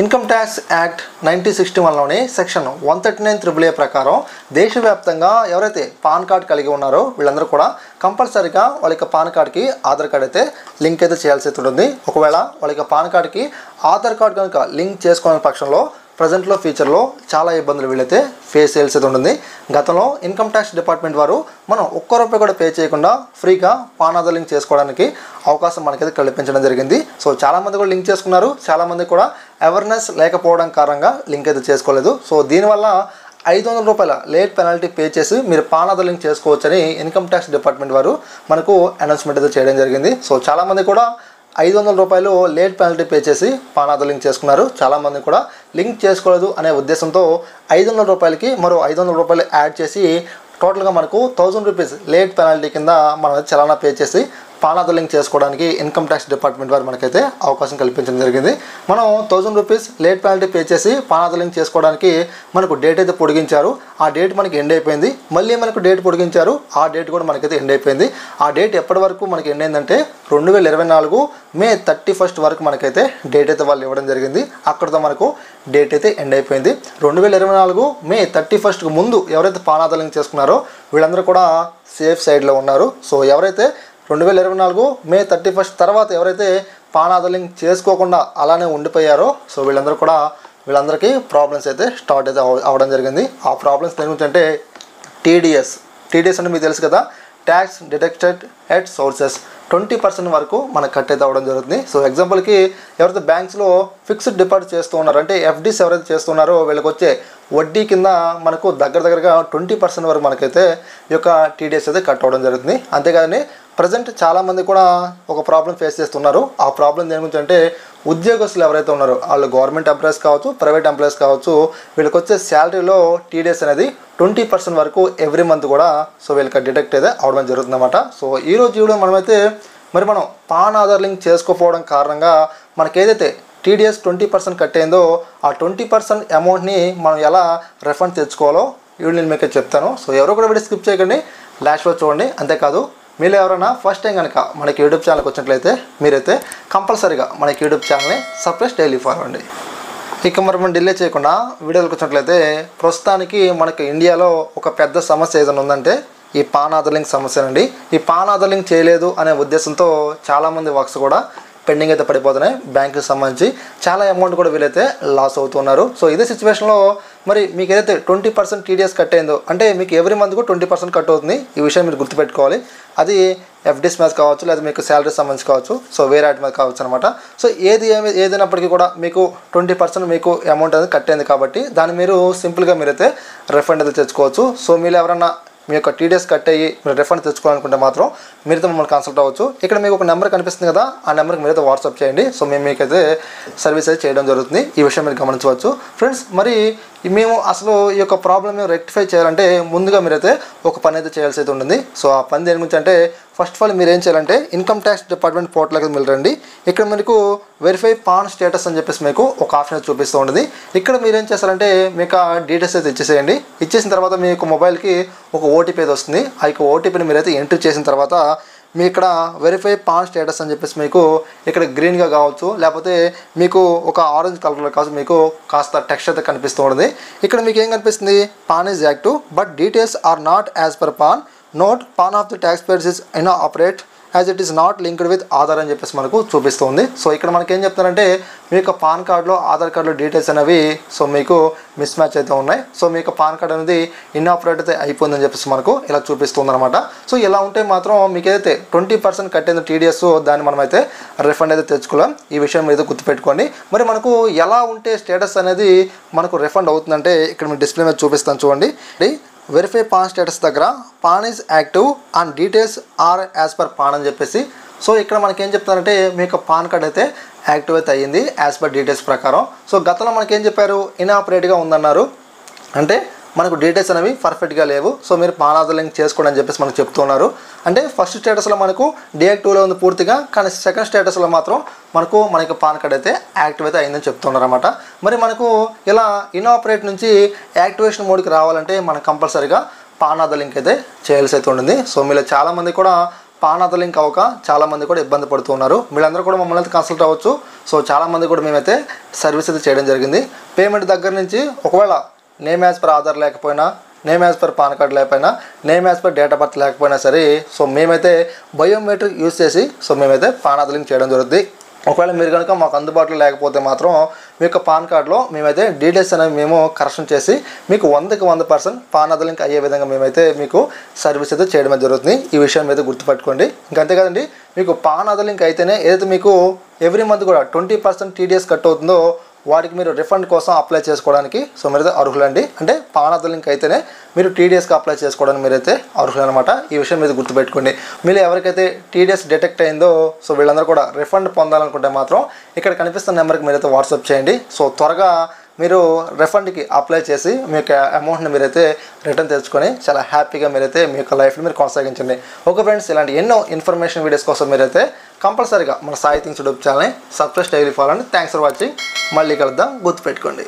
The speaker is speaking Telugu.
ఇన్కమ్ ట్యాక్స్ యాక్ట్ 1961లోని సెక్షన్ 139(a) ప్రకారం దేశవ్యాప్తంగా ఎవరైతే పాన్ కార్డ్ కలిగి ఉన్నారో వీళ్ళందరూ కూడా కంపల్సరీగా వాళ్ళ యొక్క పాన్ కార్డ్కి ఆధార్ కార్డ్ అయితే లింక్ అయితే చేయాల్సి ఉంటుంది. ఒకవేళ వాళ్ళ యొక్క పాన్ కార్డ్కి ఆధార్ కార్డ్ కనుక లింక్ చేసుకోని పక్షంలో ప్రజెంట్లో ఫ్యూచర్లో చాలా ఇబ్బందులు వీళ్ళైతే ఫేస్ చేయాల్సి ఉంటుంది. గతంలో ఇన్కమ్ ట్యాక్స్ డిపార్ట్మెంట్ వారు మనం ఒక్క రూపాయి కూడా పే చేయకుండా ఫ్రీగా పాన్ ఆధార్ లింక్ చేసుకోవడానికి అవకాశం మనకైతే కల్పించడం జరిగింది. సో చాలామంది కూడా లింక్ చేసుకున్నారు, చాలామంది కూడా అవేర్నెస్ లేకపోవడం కారణంగా లింక్ అయితే చేసుకోలేదు. సో దీనివల్ల 500 రూపాయల లేట్ పెనాల్టీ పే చేసి మీరు పాన్ ఆధార్ లింక్ చేసుకోవచ్చని ఇన్కమ్ ట్యాక్స్ డిపార్ట్మెంట్ వారు మనకు అనౌన్స్మెంట్ అయితే చేయడం జరిగింది. సో చాలామంది కూడా 500 రూపాయలు లేట్ పెనాల్టీ పే చేసి పాన్ ఆధార్ లింక్ చేసుకున్నారు. చాలామంది కూడా లింక్ చేసుకోలేదు అనే ఉద్దేశంతో 500 రూపాయలకి మరో 500 రూపాయలు యాడ్ చేసి టోటల్గా మనకు 1000 రూపీస్ లేట్ పెనాల్టీ కింద మనం చలానా పే చేసి పాన్ ఆధార్ లింక్ చేసుకోవడానికి ఇన్కమ్ ట్యాక్స్ డిపార్ట్మెంట్ వారు మనకైతే అవకాశం కల్పించడం జరిగింది. మనం 1000 రూపీస్ లేట్ పెనాల్టీ పే చేసి పాన్ ఆధార్ లింక్ చేసుకోవడానికి మనకు డేట్ అయితే పొడిగించారు. ఆ డేట్ మనకి ఎండ్ అయిపోయింది. మళ్ళీ మనకు డేట్ పొడిగించారు, ఆ డేట్ కూడా మనకైతే ఎండ్ అయిపోయింది. ఆ డేట్ ఎప్పటి వరకు మనకి ఎండ్ అయిందంటే 2024 మే 31 వరకు మనకైతే డేట్ అయితే వాళ్ళు ఇవ్వడం జరిగింది. అక్కడితో మనకు డేట్ అయితే ఎండ్ అయిపోయింది. 2024 మే 31కు ముందు ఎవరైతే పాన్ ఆధార్ లింక్ చేసుకున్నారో వీళ్ళందరూ కూడా సేఫ్ సైడ్లో ఉన్నారు. సో ఎవరైతే 2024 మే 31 తర్వాత ఎవరైతే పాన్ ఆధార్ లింక్ చేసుకోకుండా అలానే ఉండిపోయారో సో వీళ్ళందరికీ ప్రాబ్లమ్స్ అయితే స్టార్ట్ అయితే అవడం జరిగింది. ఆ ప్రాబ్లమ్స్ దేని గురించి అంటే టీడీఎస్ అంటే మీకు తెలుసు కదా, ట్యాక్స్ డిడక్టెడ్ ఎట్ సోర్సెస్ 20% వరకు మనకు కట్ అయితే అవ్వడం జరుగుతుంది. సో ఎగ్జాంపుల్కి ఎవరైతే బ్యాంక్స్లో ఫిక్స్డ్ డిపాజిట్ చేస్తూ ఉన్నారు అంటే ఎఫ్డీస్ ఎవరైతే చేస్తున్నారో వీళ్ళకి వచ్చే వడ్డీ కింద మనకు దగ్గరగా 20% వరకు మనకైతే ఈ యొక్క టీడీఎస్ అయితే కట్ అవ్వడం జరుగుతుంది. అంతేకాదని ప్రజెంట్ చాలామంది కూడా ఒక ప్రాబ్లం ఫేస్ చేస్తున్నారు. ఆ ప్రాబ్లం దేని గురించి అంటే ఉద్యోగస్తులు ఎవరైతే ఉన్నారో వాళ్ళు గవర్నమెంట్ ఎంప్లాయీస్ కావచ్చు, ప్రైవేట్ ఎంప్లాయీస్ కావచ్చు, వీళ్ళకి వచ్చే శాలరీలో టీడీఎస్ అనేది 20% వరకు ఎవ్రీ మంత్ కూడా సో వీళ్ళకి డిడక్ట్ అయితే అవడం జరుగుతుందన్నమాట. సో ఈరోజు వీడియో మనమైతే మనం పాన్ ఆధార్ లింక్ చేసుకోకపోవడం కారణంగా మనకి ఏదైతే టీడీఎస్ 20% కట్ అయిందో ఆ 20% అమౌంట్ని మనం ఎలా రిఫండ్ తెచ్చుకోవాలో వీడియో నేను మీకు చెప్తాను. సో ఎవరో కూడా వీడియో స్కిప్ చేయకండి, లాస్ట్లో చూడండి. అంతేకాదు మీరు ఎవరైనా ఫస్ట్ టైం కనుక మనకి యూట్యూబ్ ఛానల్కి వచ్చినట్లయితే మీరైతే కంపల్సరీగా మనకి యూట్యూబ్ ఛానల్ని సబ్స్క్రైబ్ డైలీ ఫాలో అండి. ఇక మనం డిలే చేయకుండా వీడియోకి వచ్చినట్లయితే ప్రస్తుతానికి మనకి ఇండియాలో ఒక పెద్ద సమస్య ఏదైనా ఉందంటే ఈ పాన్ ఆధార్ లింక్ సమస్యనండి. ఈ పాన్ ఆధార్ లింక్ చేయలేదు అనే ఉద్దేశంతో చాలామంది వర్క్స్ కూడా పెండింగ్ అయితే పడిపోతున్నాయి. బ్యాంకుకి సంబంధించి చాలా అమౌంట్ కూడా వీళ్ళైతే లాస్ అవుతున్నారు. సో ఇదే సిచ్యువేషన్లో మరి మీకు ఏదైతే 20% టీడీఎస్ కట్ అయిందో అంటే మీకు ఎవ్రీ మంత్ కూడా 20% కట్ అవుతుంది. ఈ విషయం మీరు గుర్తుపెట్టుకోవాలి. అది ఎఫ్డీస్ మీద కావచ్చు, లేదా మీకు శాలరీ సంబంధించి కావచ్చు, సో వేరే వాటి మీద కావచ్చు అనమాట. సో ఏదైనప్పటికీ కూడా మీకు 20% మీకు అమౌంట్ అనేది కట్ అయింది కాబట్టి దాన్ని మీరు సింపుల్గా మీరైతే రిఫండ్ అయితే తెచ్చుకోవచ్చు. సో మీరు ఎవరన్నా మీ యొక్క టీడీఎస్ కట్ అయ్యి మీరు రిఫండ్ తెచ్చుకోవాలనుకుంటే మాత్రం మీరైతే మమ్మల్ని కన్సల్ట్ అవ్వచ్చు. ఇక్కడ మీకు ఒక నెంబర్ కనిపిస్తుంది కదా, ఆ నెంబర్కి మీరైతే వాట్సాప్ చేయండి. సో మేము మీకైతే సర్వీస్ అయితే చేయడం జరుగుతుంది. ఈ విషయం మీరు గమనించవచ్చు ఫ్రెండ్స్. మరి మేము అసలు ఈ యొక్క ప్రాబ్లమ్ని రెక్టిఫై చేయాలంటే ముందుగా మీరైతే ఒక పని అయితే చేయాల్సి అయితే ఉంటుంది. సో ఆ పని దేని గురించి అంటే ఫస్ట్ ఆఫ్ ఆల్ మీరు ఏం చేయాలంటే ఇన్కమ్ ట్యాక్స్ డిపార్ట్మెంట్ పోర్టల్కి మీరు రండి. ఇక్కడ మీకు వెరిఫై పాన్ స్టేటస్ అని చెప్పేసి మీకు ఒక ఆప్షన్ చూపిస్తూ ఉంటుంది. ఇక్కడ మీరు ఏం చేస్తారంటే మీకు ఆ డీటెయిల్స్ అయితే ఇచ్చేసేయండి. ఇచ్చేసిన తర్వాత మీ యొక్క మొబైల్కి ఒక ఓటీపీ అయితే వస్తుంది. ఆ యొక్క ఓటీపీని మీరైతే ఎంట్రీ చేసిన తర్వాత మీ ఇక్కడ వెరిఫై పాన్ స్టేటస్ అని చెప్పేసి మీకు ఇక్కడ గ్రీన్గా కావచ్చు, లేకపోతే మీకు ఒక ఆరెంజ్ కలర్లో కావచ్చు, మీకు కాస్త టెక్స్ట్ అయితే కనిపిస్తూ ఉంటుంది. ఇక్కడ మీకు ఏం కనిపిస్తుంది, PAN is active but details are not as per PAN. Note PAN of the taxpayers is operate as it is not linked with Aadhaar అని చెప్పేసి మనకు చూపిస్తుంది. సో ఇక్కడ మనకి ఏం చెప్తారంటే మీ యొక్క పాన్ కార్డులో ఆధార్ కార్డులో డీటెయిల్స్ అనేవి సో మీకు మిస్ మ్యాచ్ అయితే ఉన్నాయి. సో మీ యొక్క పాన్ కార్డ్ అనేది ఇన్ఆపరేట్ అయితే అయిపోయిందని చెప్పేసి మనకు ఇలా చూపిస్తుంది అనమాట. సో ఇలా ఉంటే మాత్రం మీకు ఏదైతే 20% కట్టిన టీడీఎస్ దాన్ని మనమైతే రిఫండ్ అయితే తెచ్చుకోలేం. ఈ విషయం మీద గుర్తుపెట్టుకోండి. మరి మనకు ఎలా ఉంటే స్టేటస్ అనేది మనకు రిఫండ్ అవుతుందంటే ఇక్కడ మీ డిస్ప్లే మీద చూపిస్తాను చూడండి. వెరిఫై పాన్ స్టేటస్ దగ్గర PAN is active and details are as per PAN అని చెప్పేసి సో ఇక్కడ మనకి ఏం చెప్తారంటే మీ యొక్క పాన్ కార్డ్ అయితే యాక్టివ్ అయితే అయ్యింది యాజ్ పర్ డీటెయిల్స్ ప్రకారం. సో గతంలో మనకి ఏం చెప్పారు, ఇన్ఆపరేట్గా ఉందన్నారు. అంటే మనకు డీటెయిల్స్ అనేవి పర్ఫెక్ట్గా లేవు. సో మీరు పాన్ ఆధార్ లింక్ చేసుకోండి అని చెప్పేసి మనకు చెప్తున్నారు. అంటే ఫస్ట్ స్టేటస్లో మనకు డియాక్టివ్లో ఉంది పూర్తిగా, కానీ సెకండ్ స్టేటస్లో మాత్రం మనకి పాన్ కార్డ్ అయితే యాక్టివ్ అయితే అయిందని చెప్తున్నారు అనమాట. మరి మనకు ఇలా ఇన్ఆపరేట్ నుంచి యాక్టివేషన్ మోడ్కి రావాలంటే మనం కంపల్సరీగా పాన్ ఆధార్ లింక్ అయితే చేయాల్సి అయితే ఉంటుంది. సో మీలో చాలామంది కూడా పాన్ ఆధార్ లింక్ అవ్వక చాలామంది కూడా ఇబ్బంది పడుతూ ఉన్నారు. వీళ్ళందరూ కూడా మమ్మల్ని అయితే కన్సల్ట్ అవ్వచ్చు. సో చాలామంది కూడా మేమైతే సర్వీస్ అయితే చేయడం జరిగింది. పేమెంట్ దగ్గర నుంచి ఒకవేళ నేమ్ యాజ్ పర్ ఆధార్ లేకపోయినా, name as per PAN card లేకపోయినా, name as per date of birth లేకపోయినా సరే సో మేమైతే బయోమెట్రిక్ యూజ్ చేసి సో మేమైతే పాన్ ఆధార్ లింక్ చేయడం జరుగుతుంది. ఒకవేళ మీరు కనుక మాకు అందుబాటులో లేకపోతే మాత్రం మీ యొక్క పాన్ కార్డులో మేమైతే డీటెయిల్స్ అనేవి మేము కరెక్షన్ చేసి మీకు 100కి 100% పాన్ ఆధార్ లింక్ అయ్యే విధంగా మేమైతే మీకు సర్వీస్ అయితే చేయడం జరుగుతుంది. ఈ విషయం మీద గుర్తుపెట్టుకోండి. ఇంకంతే కదండి, మీకు పాన్ ఆధార్ లింక్ అయితేనే ఏదైతే మీకు ఎవ్రీ మంత్ కూడా 20% టీడీఎస్ కట్ అవుతుందో వాటికి మీరు రిఫండ్ కోసం అప్లై చేసుకోవడానికి సో మీరైతే అర్హులండి. అంటే పాన్ ఆధార్ లింక్ అయితేనే మీరు టీడీఎస్కి అప్లై చేసుకోవడానికి మీరైతే అర్హులు అనమాట. ఈ విషయం మీద గుర్తుపెట్టుకోండి. మీరు ఎవరికైతే టీడీఎస్ డిటెక్ట్ అయిందో సో వీళ్ళందరూ కూడా రిఫండ్ పొందాలనుకుంటే మాత్రం ఇక్కడ కనిపిస్తున్న నెంబర్కి మీరైతే వాట్సాప్ చేయండి. సో త్వరగా మీరు రిఫండ్కి అప్లై చేసి మీ యొక్క అమౌంట్ని మీరైతే రిటర్న్ తెచ్చుకొని చాలా హ్యాపీగా మీరైతే మీ యొక్క లైఫ్ని మీరు కొనసాగించండి. ఓకే ఫ్రెండ్స్, ఇలాంటి ఎన్నో ఇన్ఫర్మేషన్ వీడియోస్ కోసం మీరైతే కంపల్సరీగా మన సాయి థింగ్స్ యూట్యూబ్ ఛానల్ని సబ్స్క్రైబ్ డైలీ ఫాలో అండి. Thanks for watching. మళ్ళీ కలుద్దాం, గుర్తుపెట్టుకోండి.